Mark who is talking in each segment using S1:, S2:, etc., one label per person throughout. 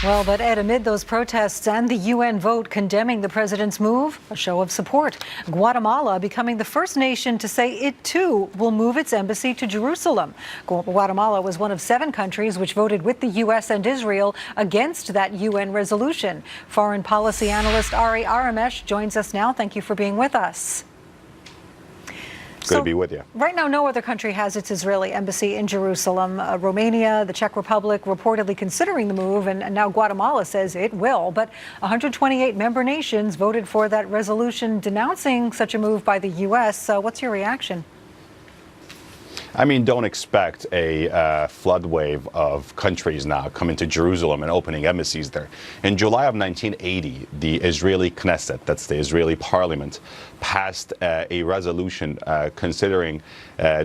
S1: Well, but Ed, amid those protests and the UN vote condemning the president's move, a show of support. Guatemala becoming the first nation to say it, too, will move its embassy to Jerusalem. Guatemala was one of 7 countries which voted with the U.S. and Israel against that UN resolution. Foreign policy analyst Ari Aramesh joins us now. Thank you for being with us.
S2: Good to be with you.
S1: Right now, no other country has its Israeli embassy in Jerusalem. Romania, the Czech Republic reportedly considering the move, and now Guatemala says it will. But 128 member nations voted for that resolution denouncing such a move by the U.S. What's your reaction?
S2: I mean, don't expect a flood wave of countries now coming to Jerusalem and opening embassies there. In July of 1980, the Israeli Knesset, that's the Israeli parliament, passed a resolution considering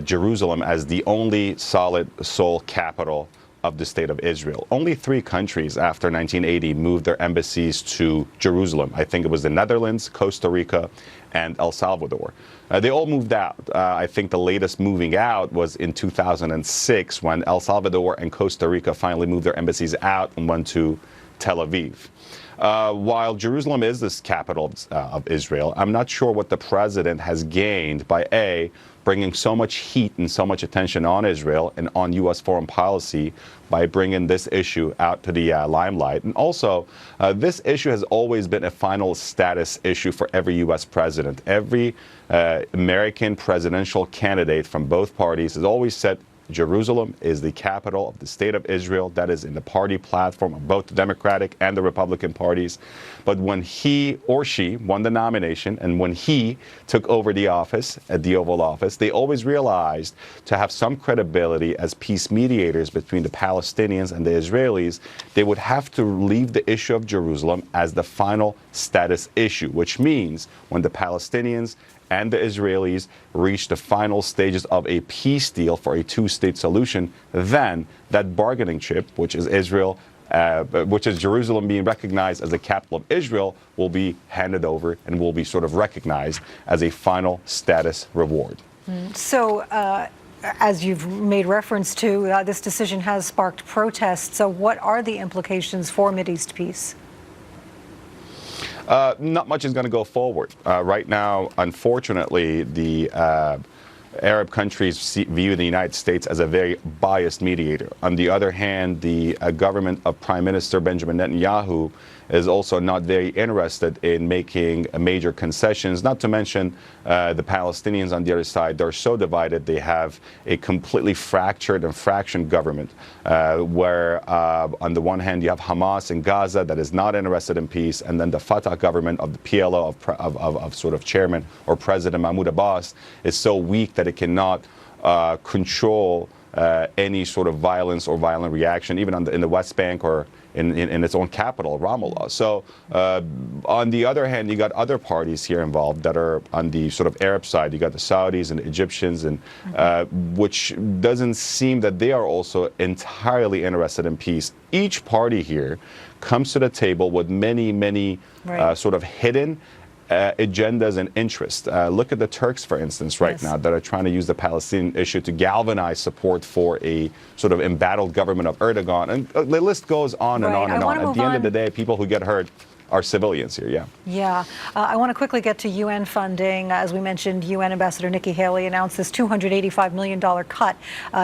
S2: Jerusalem as the only solid sole capital of the state of Israel. Only 3 countries after 1980 moved their embassies to Jerusalem. I think it was the Netherlands, Costa Rica, and El Salvador. They all moved out. I think the latest moving out was in 2006 when El Salvador and Costa Rica finally moved their embassies out and went to Tel Aviv. While Jerusalem is this capital of Israel, I'm not sure what the president has gained by bringing so much heat and so much attention on Israel and on U.S. foreign policy by bringing this issue out to the limelight. And also, this issue has always been a final status issue for every U.S. president. Every American presidential candidate from both parties has always said Jerusalem is the capital of the state of Israel. That is in the party platform of both the Democratic and the Republican parties. But when he or she won the nomination and when he took over the office at the Oval Office, they always realized to have some credibility as peace mediators between the Palestinians and the Israelis, they would have to leave the issue of Jerusalem as the final status issue, which means when the Palestinians and the Israelis reach the final stages of a peace deal for a 2-state solution, then that bargaining chip, which is Israel, which is Jerusalem being recognized as the capital of Israel, will be handed over and will be sort of recognized as a final status reward.
S1: So, as you've made reference to, this decision has sparked protests. So what are the implications for Mideast peace?
S2: Not much is going to go forward. Right now, unfortunately, the Arab countries view the United States as a very biased mediator. On the other hand, the government of Prime Minister Benjamin Netanyahu is also not very interested in making major concessions, not to mention the Palestinians on the other side. They're so divided. They have a completely fractured and fractioned government where on the one hand you have Hamas in Gaza that is not interested in peace, and then the Fatah government of the PLO of sort of chairman or President Mahmoud Abbas is so weak that it cannot control any sort of violence or violent reaction, even in the West Bank or in its own capital, Ramallah. So on the other hand, you got other parties here involved that are on the sort of Arab side. You got the Saudis and the Egyptians, and which doesn't seem that they are also entirely interested in peace. Each party here comes to the table with many sort of hidden agendas and interests. Look at the Turks, for instance, right now, that are trying to use the Palestinian issue to galvanize support for a sort of embattled government of Erdogan. And the list goes on and on and on. At the end of the day, people who get hurt are civilians here,
S1: Yeah. I want to quickly get to UN funding. As we mentioned, UN Ambassador Nikki Haley announced this $285 million cut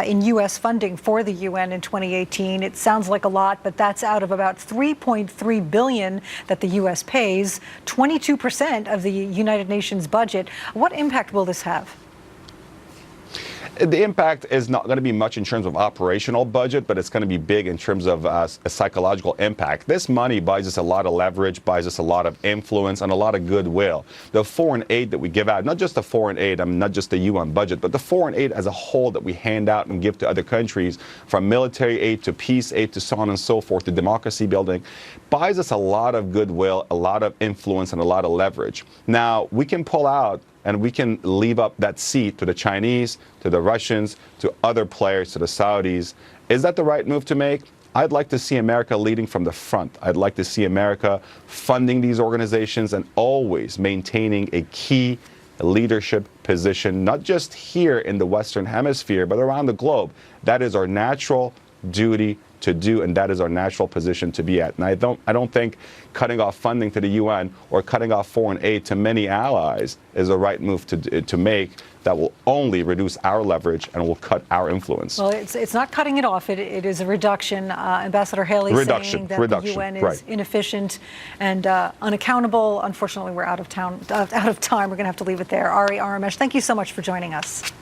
S1: in U.S. funding for the UN in 2018. It sounds like a lot, but that's out of about $3.3 billion that the U.S. pays, 22% of the United Nations budget. What impact will this have?
S2: The impact is not going to be much in terms of operational budget, but it's going to be big in terms of a psychological impact. This money buys us a lot of leverage, buys us a lot of influence, and a lot of goodwill. The foreign aid that we give out, not just the foreign aid, not just the UN budget, but the foreign aid as a whole that we hand out and give to other countries, from military aid to peace aid to so on and so forth, to democracy building, buys us a lot of goodwill, a lot of influence, and a lot of leverage. Now, we can pull out and we can leave up that seat to the Chinese, to the Russians, to other players, to the Saudis. Is that the right move to make? I'd like to see America leading from the front. I'd like to see America funding these organizations and always maintaining a key leadership position, not just here in the Western Hemisphere, but around the globe. That is our natural duty to do, and that is our natural position to be at. And I don't think cutting off funding to the UN or cutting off foreign aid to many allies is the right move to make. That will only reduce our leverage and will cut our influence.
S1: Well, it's not cutting it off. It is a reduction. Ambassador Haley saying that the UN is inefficient and unaccountable. Unfortunately, we're out of time. We're going to have to leave it there. Ari Aramesh, thank you so much for joining us.